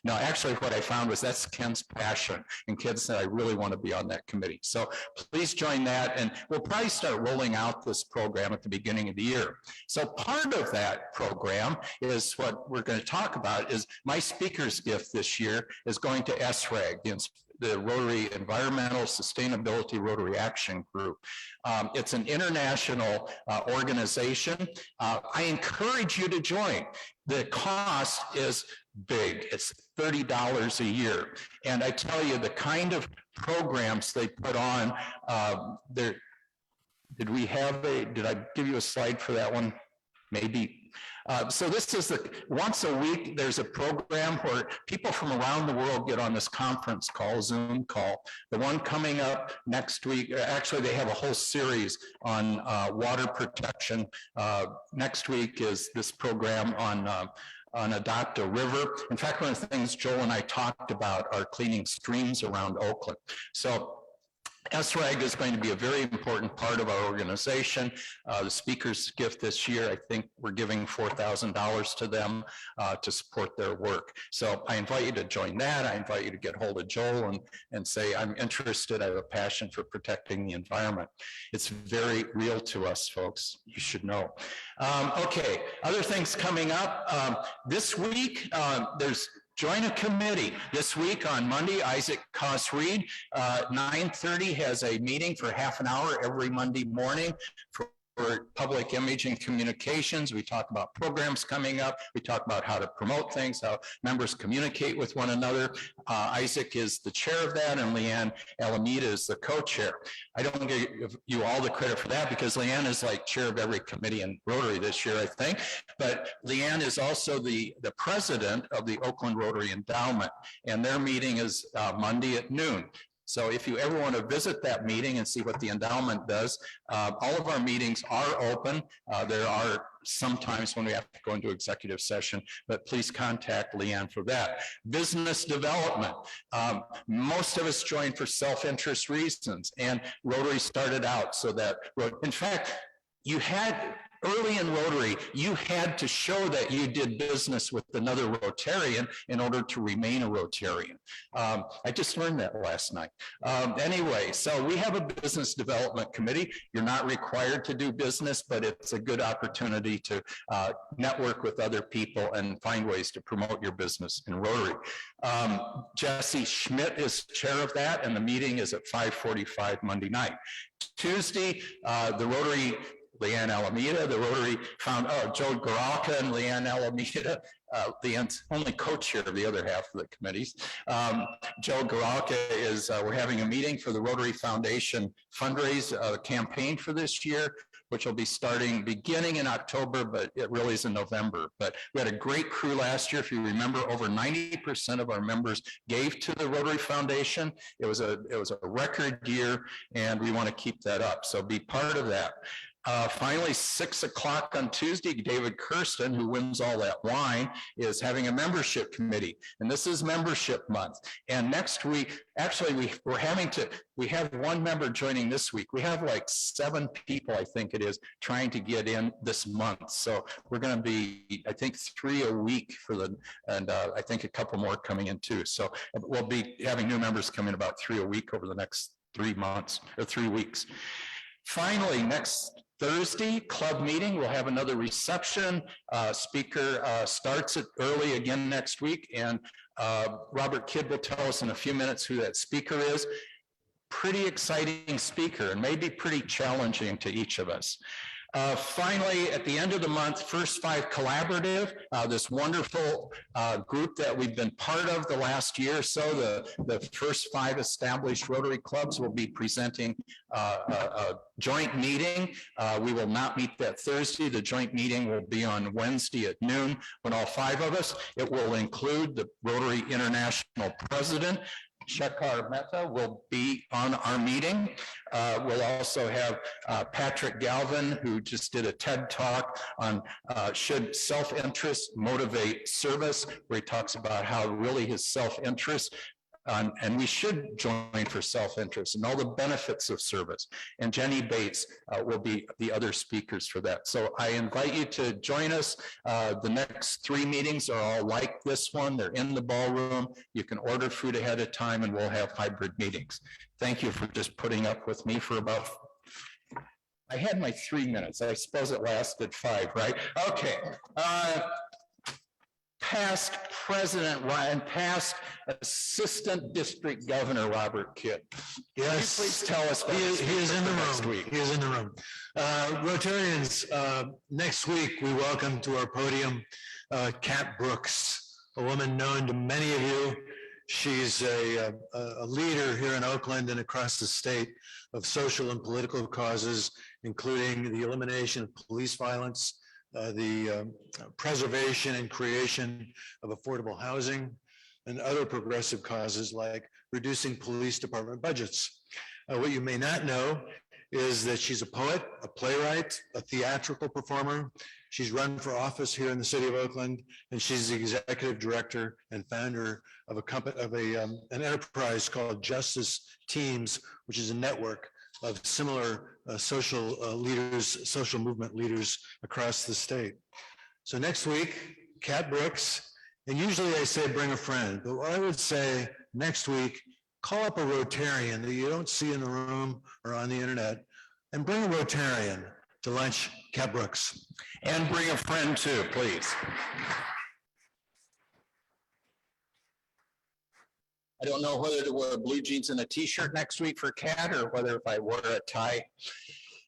No, actually what I found was that's Ken's passion, and Ken said, I really want to be on that committee. So please join that, and we'll probably start rolling out this program at the beginning of the year. So part of that program is what we're going to talk about is my speaker's gift this year is going to SRAG, the Rotary Environmental Sustainability Rotary Action Group. It's an international organization. I encourage you to join. The cost is big. It's $30 a year. And I tell you, the kind of programs they put on, did I give you a slide for that one? Maybe. So this is once a week, there's a program where people from around the world get on this conference call, Zoom call. The one coming up next week, actually they have a whole series on water protection. Next week is this program on Adopt a River. In fact, one of the things Joel and I talked about are cleaning streams around Oakland. So SRAG is going to be a very important part of our organization. The speaker's gift this year, I think we're giving $4,000 to them to support their work. So I invite you to join that. I invite you to get hold of Joel and say, I'm interested, I have a passion for protecting the environment. It's very real to us, folks. You should know. Okay, other things coming up. This week, join a committee. This week on Monday, Isaac Koss-Reed, 9:30 has a meeting for half an hour every Monday morning for public image and communications. We talk about programs coming up. We talk about how to promote things, how members communicate with one another. Isaac is the chair of that, and Leanne Alameda is the co-chair. I don't give you all the credit for that because Leanne is like chair of every committee in Rotary this year, I think. But Leanne is also the president of the Oakland Rotary Endowment, and their meeting is Monday at noon. So if you ever want to visit that meeting and see what the endowment does, all of our meetings are open. There are some times when we have to go into executive session, but please contact Leanne for that. Business development. Most of us joined for self-interest reasons, and Rotary started out so that, in fact, early in Rotary, you had to show that you did business with another Rotarian in order to remain a Rotarian. I just learned that last night. Anyway, so we have a business development committee. You're not required to do business, but it's a good opportunity to network with other people and find ways to promote your business in Rotary. Jesse Schmidt is chair of that, and the meeting is at 5:45 Monday night. Tuesday, the Rotary, Leanne Alameda, the Rotary found, Joe Garalka and Leanne Alameda, Leanne's only co-chair of the other half of the committees. Joe Garalka is, we're having a meeting for the Rotary Foundation fundraise campaign for this year, which will be beginning in October, but it really is in November. But we had a great crew last year. If you remember, over 90% of our members gave to the Rotary Foundation. It was a record year, and we want to keep that up. So be part of that. Finally, 6 o'clock on Tuesday, David Kirsten, who wins all that wine, is having a membership committee. And this is membership month. And next week, actually, we have one member joining this week. We have like 7 people, I think it is, trying to get in this month. So we're going to be, I think, 3 a week and I think a couple more coming in too. So we'll be having new members come in about 3 a week over the next 3 months or 3 weeks. Finally, next Thursday, club meeting, we'll have another reception. Speaker starts it early again next week, and Robert Kidd will tell us in a few minutes who that speaker is. Pretty exciting speaker, and maybe pretty challenging to each of us. Finally, at the end of the month, First Five Collaborative, this wonderful group that we've been part of the last year or so, the first 5 established Rotary clubs will be presenting a joint meeting. We will not meet that Thursday. The joint meeting will be on Wednesday at noon when all 5 of us. It will include the Rotary International President, Shekhar Mehta, will be on our meeting. We'll also have Patrick Galvin, who just did a TED Talk on should self-interest motivate service, where he talks about how really his self-interest and we should join for self-interest and all the benefits of service. And Jenny Bates will be the other speakers for that. So I invite you to join us. The next 3 meetings are all like this one. They're in the ballroom. You can order food ahead of time, and we'll have hybrid meetings. Thank you for just putting up with me for about, I had my 3 minutes. I suppose it lasted 5, right? Okay. Past President Ryan, past Assistant District Governor Robert Kidd. Yes. Please tell us about he is in the room. next week. He is in the room. Rotarians, next week we welcome to our podium Kat Brooks, a woman known to many of you. She's a leader here in Oakland and across the state of social and political causes, including the elimination of police violence, the preservation and creation of affordable housing, and other progressive causes like reducing police department budgets. What you may not know is that she's a poet, a playwright, a theatrical performer. She's run for office here in the city of Oakland, and she's the executive director and founder of an enterprise called Justice Teams, which is a network of similar social leaders, social movement leaders across the state. So next week, Kat Brooks, and usually I say bring a friend, but what I would say next week, call up a Rotarian that you don't see in the room or on the internet, and bring a Rotarian to lunch, Kat Brooks. And bring a friend too, please. I don't know whether to wear blue jeans and a t-shirt next week for Kat, or whether if I wear a tie,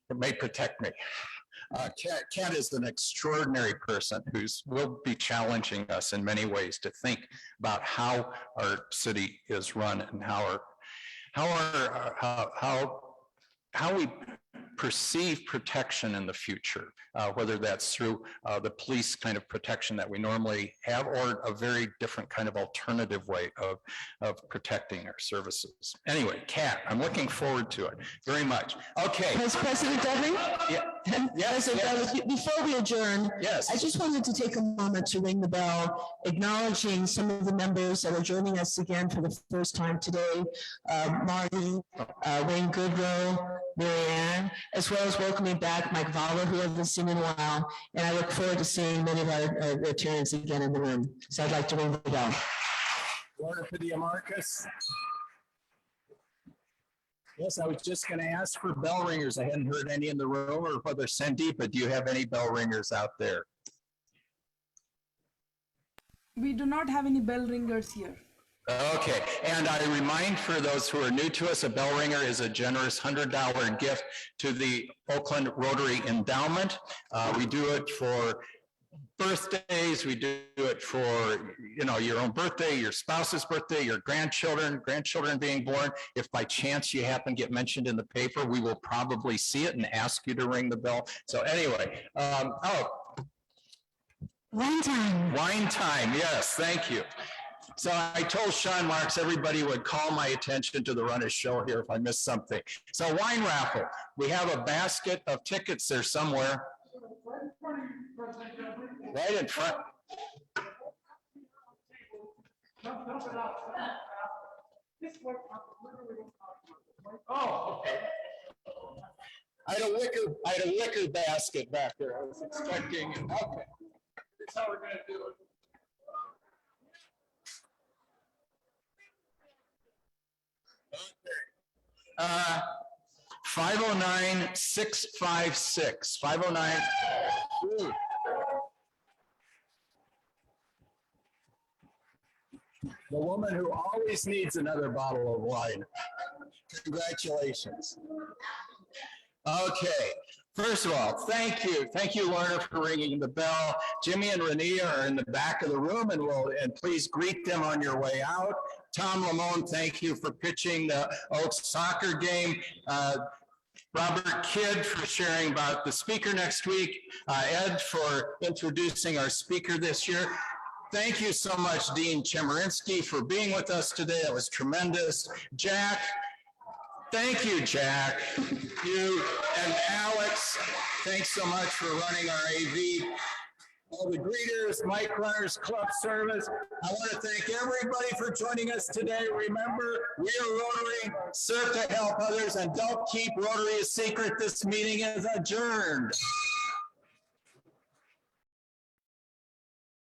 it may protect me. Kat is an extraordinary person who will be challenging us in many ways to think about how our city is run and how we perceive protection in the future, whether that's through the police kind of protection that we normally have, or a very different kind of alternative way of protecting our services. Anyway, Kat, I'm looking forward to it very much. Okay. President Dudley? Yeah. Yes, yes. Before we adjourn, yes. I just wanted to take a moment to ring the bell, acknowledging some of the members that are joining us again for the first time today. Marty, Wayne Goodrow, Mary Ann, as well as welcoming back Mike Vala, who I haven't seen in a while. And I look forward to seeing many of our Rotarians again in the room. So I'd like to ring the bell. Order for the Marcus. Yes, I was just going to ask for bell ringers. I hadn't heard any in the room, or whether Sandeepa, do you have any bell ringers out there? We do not have any bell ringers here. Okay, and I remind for those who are new to us, a bell ringer is a generous $100 gift to the Oakland Rotary Endowment. We do it for birthdays, we do it for, your own birthday, your spouse's birthday, your grandchildren being born. If by chance you happen to get mentioned in the paper, we will probably see it and ask you to ring the bell. So anyway, Wine time. Wine time, yes, thank you. So I told Sean Marks everybody would call my attention to the runner's show here if I missed something. So wine raffle. We have a basket of tickets there somewhere. Right in front. Oh, okay. I had a liquor basket back there. I was expecting. Okay. That's how we're gonna do it. 509-656. 509. The woman who always needs another bottle of wine. Congratulations. Okay. First of all, thank you. Thank you, Lorna, for ringing the bell. Jimmie and Renia are in the back of the room, and please greet them on your way out. Tom Lamone, thank you for pitching the Oaks soccer game. Robert Kidd for sharing about the speaker next week. Ed for introducing our speaker this year. Thank you so much, Dean Chemerinsky, for being with us today. It was tremendous. Jack, thank you, Jack. You and Alex, thanks so much for running our AV. All the greeters, Mike Runners, Club Service. I want to thank everybody for joining us today. Remember, we are Rotary, serve to help others, and don't keep Rotary a secret. This meeting is adjourned.